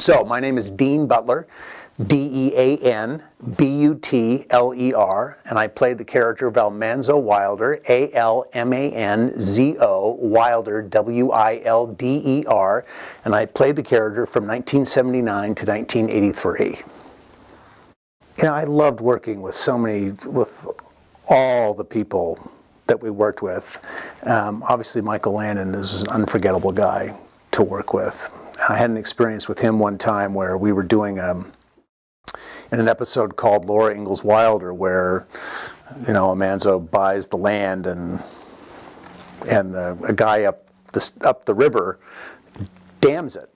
So my name is Dean Butler, D-E-A-N-B-U-T-L-E-R, and I played the character of Almanzo Wilder, A-L-M-A-N-Z-O, Wilder, W-I-L-D-E-R, and I played the character from 1979 to 1983. You know, I loved working with with all the people that we worked with. Obviously, Michael Landon was an unforgettable guy to work with. I had an experience with him one time where we were doing in an episode called Laura Ingalls Wilder, where, you know, Almanzo buys the land and a guy up the river dams it.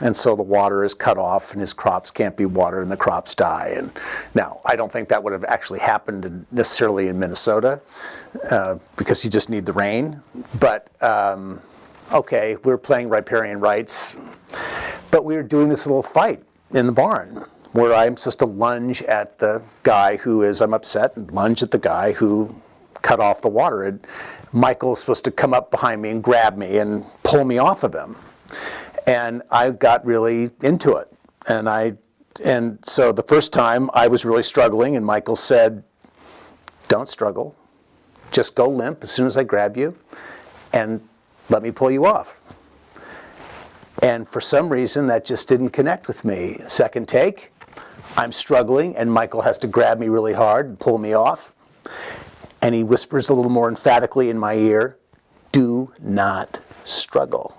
And so the water is cut off and his crops can't be watered and the crops die. And now, I don't think that would have actually happened necessarily in Minnesota because you just need the rain. But okay, we're playing riparian rights, but we were doing this little fight in the barn where I'm supposed to lunge at the guy I'm upset, and lunge at the guy who cut off the water. And Michael's supposed to come up behind me and grab me and pull me off of him. And I got really into it. And so the first time I was really struggling, and Michael said, "Don't struggle. Just go limp as soon as I grab you and let me pull you off." And for some reason, that just didn't connect with me. Second take, I'm struggling, and Michael has to grab me really hard and pull me off. And he whispers a little more emphatically in my ear, "Do not struggle.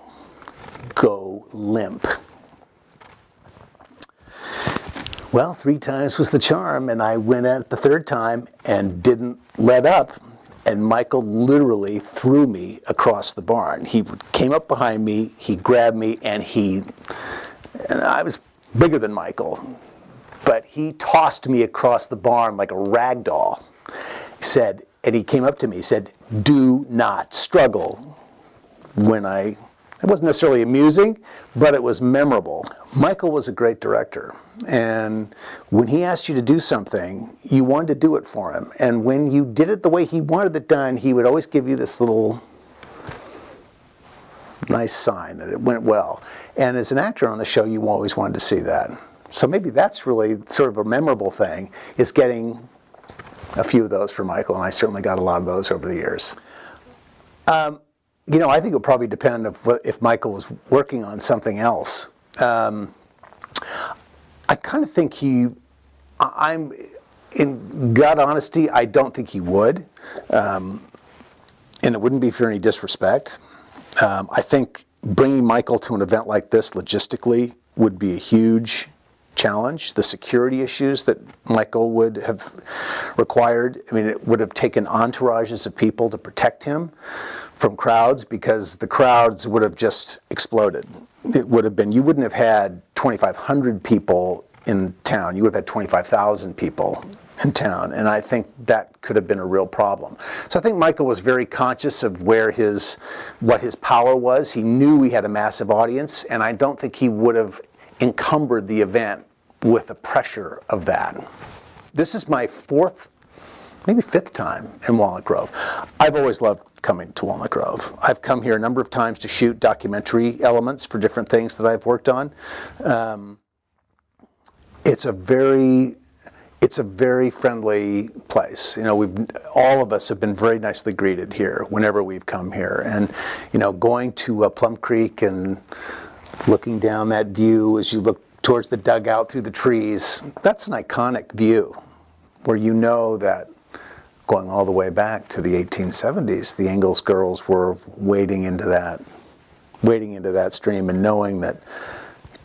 Go limp." Well, 3 times was the charm, and I went at it the third time and didn't let up. And Michael literally threw me across the barn. He came up behind me, he grabbed me, and I was bigger than Michael, but he tossed me across the barn like a rag doll. And he came up to me, he said, "Do not struggle." It wasn't necessarily amusing, but it was memorable. Michael was a great director, and when he asked you to do something, you wanted to do it for him. And when you did it the way he wanted it done, he would always give you this little nice sign that it went well. And as an actor on the show, you always wanted to see that. So maybe that's really sort of a memorable thing, is getting a few of those for Michael, and I certainly got a lot of those over the years. You know, I think it would probably depend if Michael was working on something else. I kind of think I'm in God honesty, I don't think he would. And it wouldn't be for any disrespect. I think bringing Michael to an event like this logistically would be a huge challenge. The security issues that Michael would have required, I mean, it would have taken entourages of people to protect him from crowds, because the crowds would have just exploded. It would have been, you wouldn't have had 2,500 people in town, you would have had 25,000 people in town, and I think that could have been a real problem. So I think Michael was very conscious of what his power was. He knew he had a massive audience, and I don't think he would have encumbered the event with the pressure of that. This is my 4th, maybe 5th time in Walnut Grove. I've always loved coming to Walnut Grove. I've come here a number of times to shoot documentary elements for different things that I've worked on. It's a very friendly place. You know, all of us have been very nicely greeted here whenever we've come here. And, you know, going to Plum Creek and looking down that view as you look towards the dugout through the trees, that's an iconic view where you know that going all the way back to the 1870s, the Ingalls girls were wading into that stream, and knowing that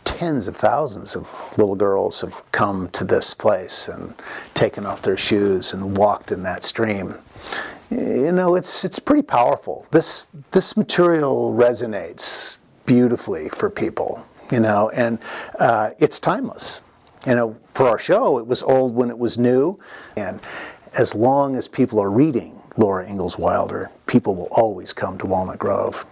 tens of thousands of little girls have come to this place and taken off their shoes and walked in that stream. You know, it's pretty powerful. This material resonates beautifully for people, you know, and it's timeless. You know, for our show, it was old when it was new, and as long as people are reading Laura Ingalls Wilder, people will always come to Walnut Grove.